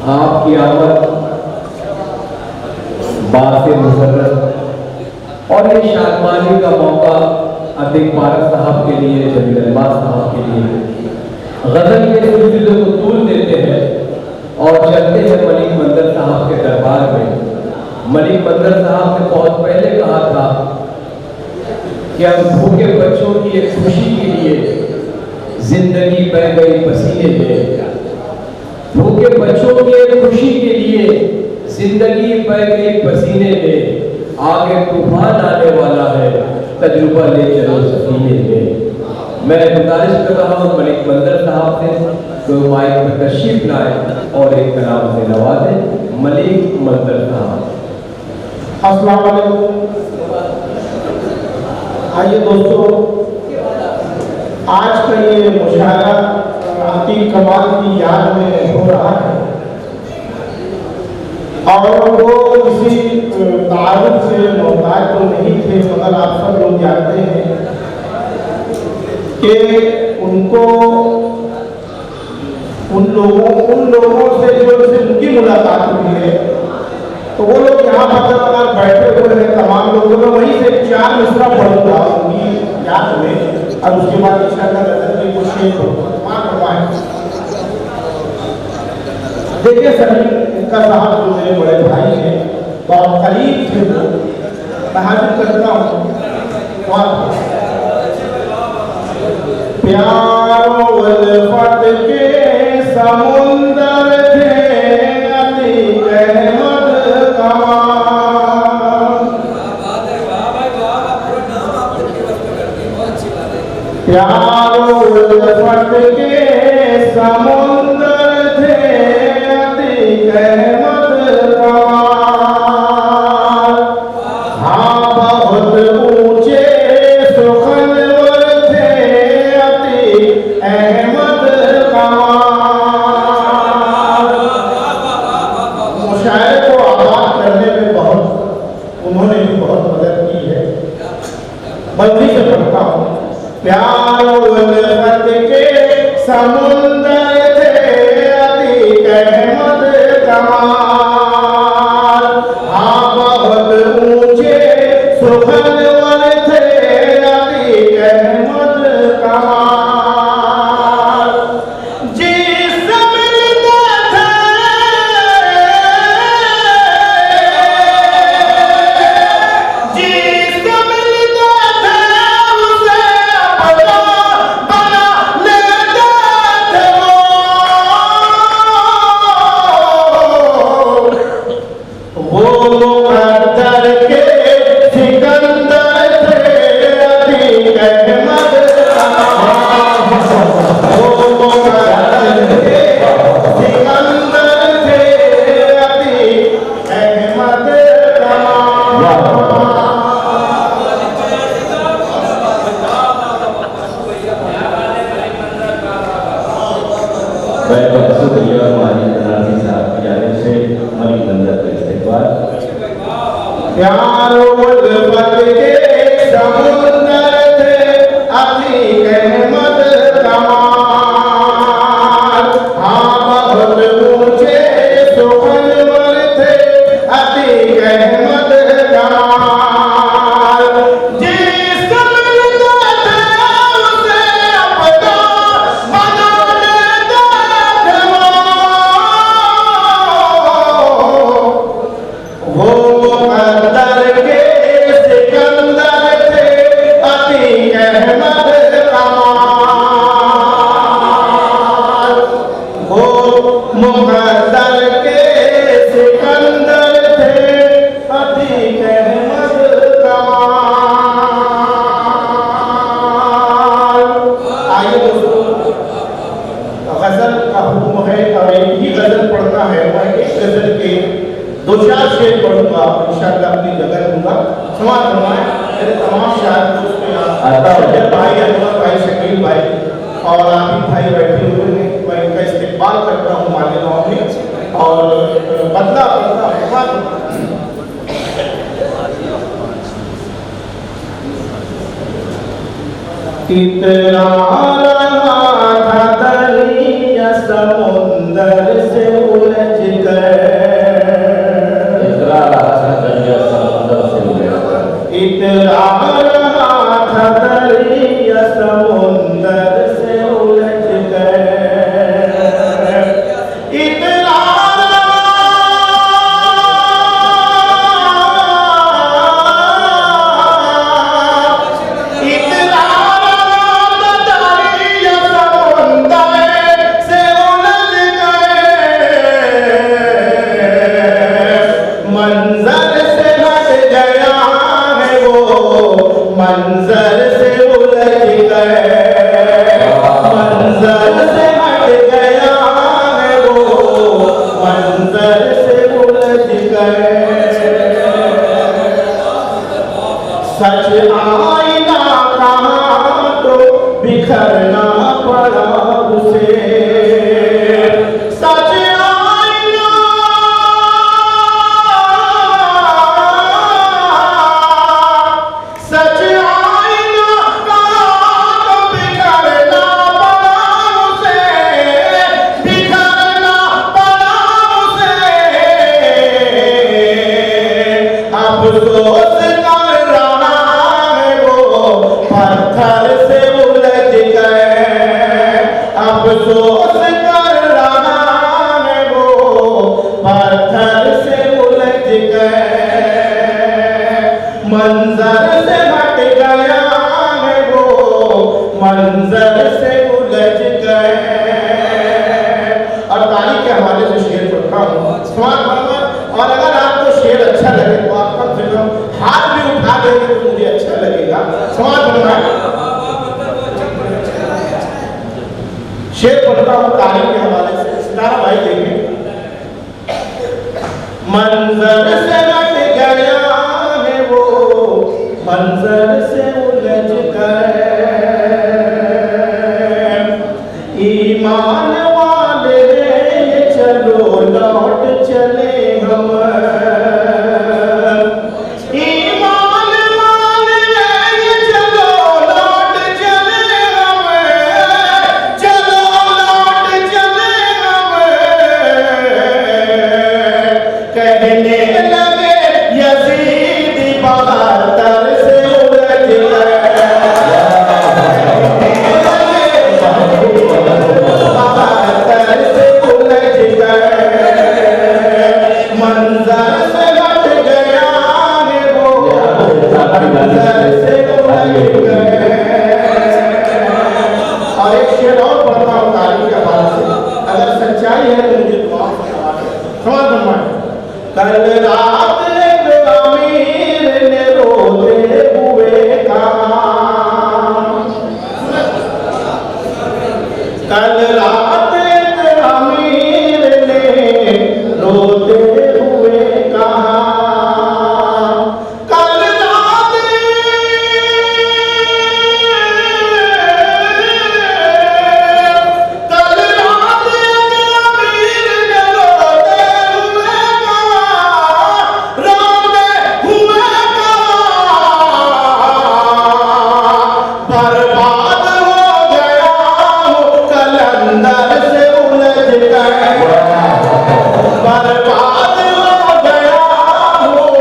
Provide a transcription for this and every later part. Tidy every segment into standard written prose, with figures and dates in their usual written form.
आपकी आमद बासे मुसर्रत और ये शादमानी का मौका अतीक पारक साहब के लिए, जमील अब्बास साहब के लिए गजल के सिलसिले को तूल देते हैं और चलते हैं मलिक मंदर साहब के दरबार में। मलिक मंदर साहब ने बहुत पहले कहा था कि हम भूखे बच्चों की एक खुशी के लिए जिंदगी बह गई पसीने में, भूखे बच्चों की एक खुशी के लिए जिंदगी बह गई पसीने में, आगे तूफान आने वाला है तजुर्बा ले चलो सफीने में। मैं गुजारिश कर रहा हूँ मलिक मंदर साहब से तो माइक में तशरीफ लाए और एक कलाम से नवाजें। मलिक मंदर साहब। अस्सलाम वालेकुम। आइए दोस्तों, आज का ये मुशायरा अतीक कमाल की याद में हो रहा है और वो किसी तारुफ से मोहताज तो नहीं थे, मगर आप सब लोग जानते हैं कि उनको उन लोगों से जो उनकी मुलाकात हुई है तो वो लोग यहाँ पर बैठे हुए हैं तमाम लोगों में, वहीं से 4 मिसरा पढ़ूंगा उनकी याद में और उसके बाद इंशाअल्लाह नजर में कुछ शेर करवाएं। देखिए सभी इनका साहब जो मेरे बड़े भाई हैं बहुत करीब थे, वो मैं हाजिर करता हूँ। प्यारो उल्फत के समुंदर थे अतीक अहमद कमाल, प्यारो उल्फत के समुंदर थे अतीक अहमद कमाल। हाँ बहुत ऊंचे सुखनवर थे अतीक अहमद कमाल। मुशायरे को आबाद करने में बहुत उन्होंने भी बहुत मदद की है। बल्कि से पढ़ता हूँ। प्यारो उल्फत के समुंदर थे अतीक अहमद कमाल। हाँ बहुत ऊंचे सुखनवर थे अतीक अहमद कमाल। जिससे मिलते थे जिससे मिलते थे उसे अपना बना लेते थे वो मुकद्दर के सिकंदर थे अतीक अहमद कमाल। वो मुकद्दर के सिकंदर थे अतीक अहमद कमाल। मैं मकसूद और मानी तनाज़ी साहब की जानिब से मलिक मंदर का इस्तेक़बाल। प्यारो उल्फत के समुंदर थे अतीक अहमद कमाल। हाँ बहुत ऊंचे सुखनवर थे अतीक अहमद कमाल। जिससे मिलते थे उसे अपना बना लेते थे वो मुकद्दर के सिकंदर थे अतीक अहमद कमाल। वो मुकद्दर के सिकंदर थे अतीक अहमद कमाल। आइए दोस्तों, गजल का हुक्म है और एक ही गजल पढ़ना है। मैं एक गजल के 2-4 शेर पढ़ूंगा, इंशाअल्लाह अपनी जगह दूंगा। क्षमा फरमाएं मेरे तमाम शायर दोस्तों, सज्जन भाई, अनवर भाई, शकील भाई और आबिद भाई बैठे हुए हैं। मैं इनका इस्तेक़बाल करता हूँ मालिकाओं में और बदला कितना रहा था दरिया समुंदर से उलझ हूँ। समाज भर और अगर आपको शेर अच्छा लगे तो आप कम से कम हाथ भी उठा देंगे तो मुझे अच्छा लगेगा। समाज भर शेर पढ़ता हूँ तारीख के हवाले से। सितारा भाई देखें, मंजर से हट गया है वो, मंजर से उलझ गए, ईमान वाले ये चलो लौट चले हम, ईमान वाले ये चलो लौट चले हम, चलो लौट चले हम, कहने लगे यजीद बहत्तर से उलझ गए, बहत्तर से उलझ गए, मंजर से हट गया है वो, मंजर से उलझ गए। और एक शेर और पढ़ता हूँ तारीख के हवाले से, अगर सच्चाई है तो मुझे दुआ समझ। कल रात एक अमीर ने रोते हुए कहा, कल रात एक अमीर ने रोते हुए कहा, कल रात एक अमीर ने रोते हुए कहा, रोते हुए कहा, बर्बाद हो गया हूँ कलंदर से उलझ गए, बर्बाद हो गया हूँ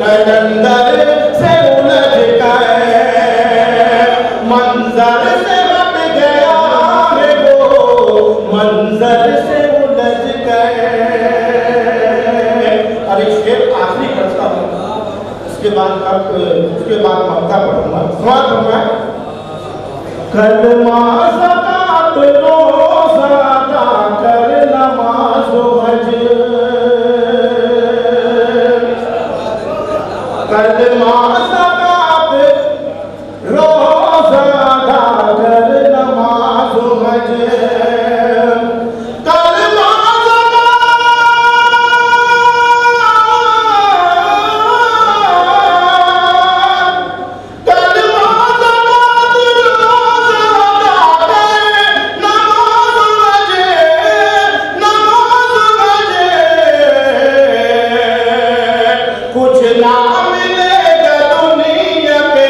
कलंदर से उलझ गए, मंजर से हट गया है वो, मंजर से उलझ गए। और एक शेर आखिरी पढ़ता हूँ, उसके बाद मक्का पढ़ूंगा। समाज पढ़ूंगा। कलमा ज़कात रोज़ा अदा कर नमाज़ हज, कलमा ज़कात रोज़ा अदा कर नमाज़ हज, कलमा कुछ ना मिलेगा दुनिया के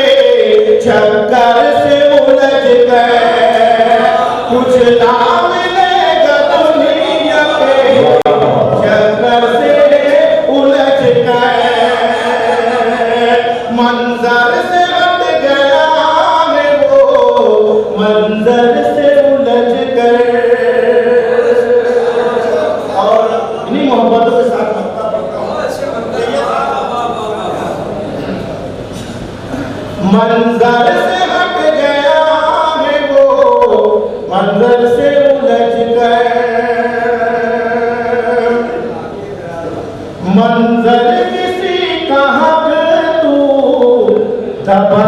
चक्कर से उलझ गए, कुछ ना मिलेगा दुनिया के चक्कर से उलझ गए, मंजर से हट गया है वो, मंजर से उलझ गए। और इन्हीं मोहब्बतों के साथ मंजर से हट गया है वो, मंजर से उलझ गए, मंजर किसी का हक तू दबा